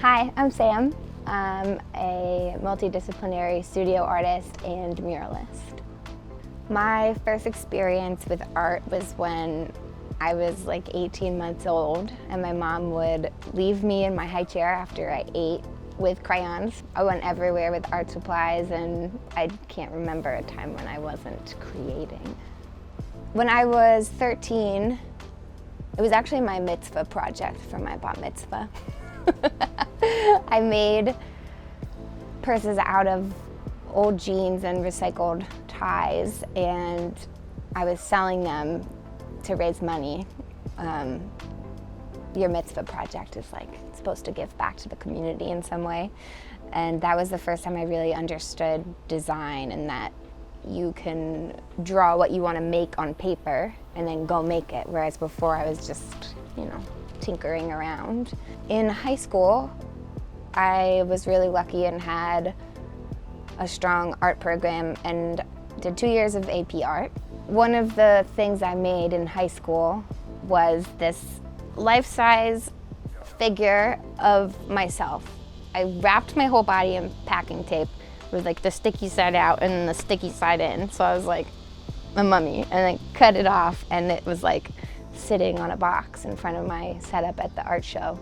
Hi, I'm Sam. I'm a multidisciplinary studio artist and muralist. My first experience with art was when I was like 18 months old, and my mom would leave me in my high chair after I ate with crayons. I went everywhere with art supplies, and I can't remember a time when I wasn't creating. When I was 13, it was actually my mitzvah project for my bat mitzvah. I made purses out of old jeans and recycled ties, and I was selling them to raise money. Your mitzvah project is like supposed to give back to the community in some way, and that was the first time I really understood design, and that you can draw what you want to make on paper and then go make it, whereas before I was just, tinkering around. In high school, I was really lucky and had a strong art program and did 2 years of AP art. One of the things I made in high school was this life-size figure of myself. I wrapped my whole body in packing tape with like the sticky side out and the sticky side in. So I was like a mummy, and then cut it off, and it was like sitting on a box in front of my setup at the art show.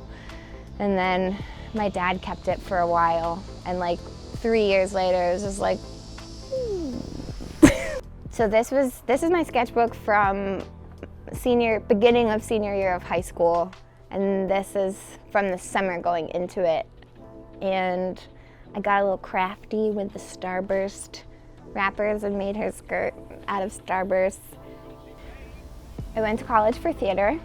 And then my dad kept it for a while, and like 3 years later it was just like So this is my sketchbook from beginning of senior year of high school, and this is from the summer going into it. And I got a little crafty with the starburst wrappers and made her skirt out of starburst. I went to college for theater.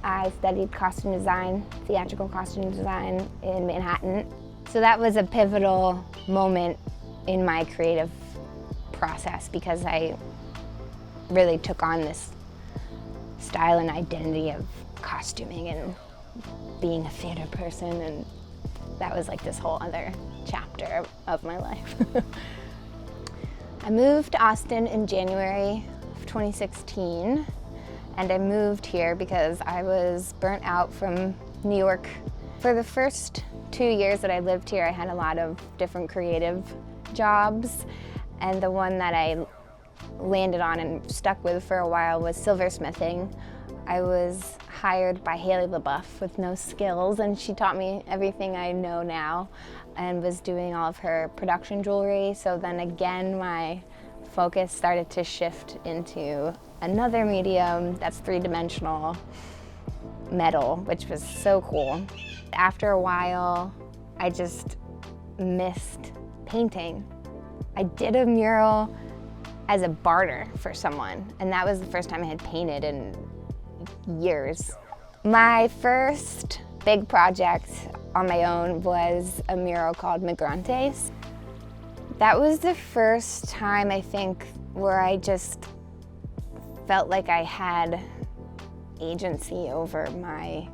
I studied costume design, theatrical costume design in Manhattan. So that was a pivotal moment in my creative process, because I really took on this style and identity of costuming and being a theater person, and that was like this whole other chapter of my life. I moved to Austin in January of 2016, and I moved here because I was burnt out from New York. For the first 2 years that I lived here, I had a lot of different creative jobs, and the one that I landed on and stuck with for a while was silversmithing. I was hired by Haley LaBeouf with no skills, and she taught me everything I know now and was doing all of her production jewelry. So then again, my focus started to shift into another medium that's three-dimensional, metal, which was so cool. After a while, I just missed painting. I did a mural as a barter for someone, and that was the first time I had painted in years. My first big project on my own was a mural called Migrantes. That was the first time, I think, where I just felt like I had agency over my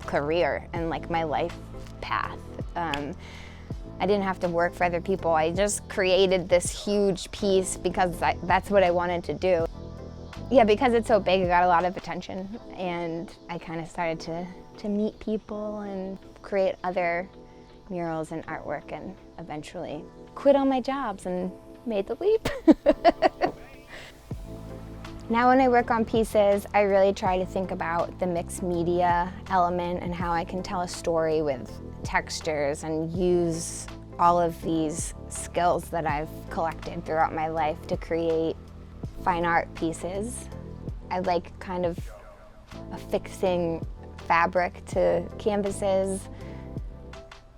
career and like my life path. I didn't have to work for other people. I just created this huge piece because that's what I wanted to do. Yeah, because it's so big, it got a lot of attention, and I kind of started to meet people and create other murals and artwork, and eventually quit all my jobs and made the leap. Now when I work on pieces, I really try to think about the mixed media element and how I can tell a story with textures and use all of these skills that I've collected throughout my life to create fine art pieces. I like kind of affixing fabric to canvases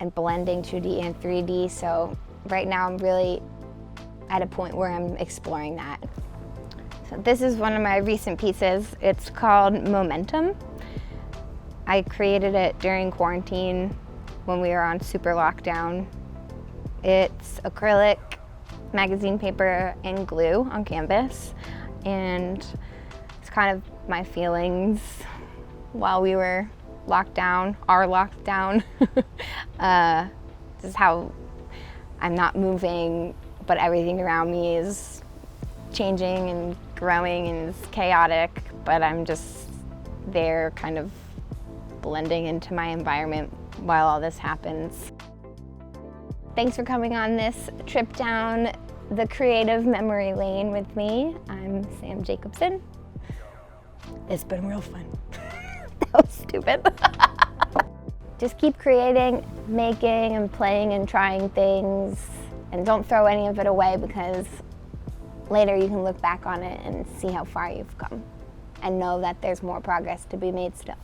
and blending 2D and 3D. So right now I'm really at a point where I'm exploring that. So this is one of my recent pieces. It's called Momentum. I created it during quarantine when we were on super lockdown. It's acrylic, magazine paper, and glue on canvas, and it's kind of my feelings while we were locked down, this is how I'm not moving, but everything around me is changing and growing and it's chaotic, but I'm just there kind of blending into my environment while all this happens. Thanks for coming on this trip down the creative memory lane with me. I'm Sam Jacobson. It's been real fun. That was stupid. Just keep creating, making, and playing and trying things, and don't throw any of it away, because later you can look back on it and see how far you've come and know that there's more progress to be made still.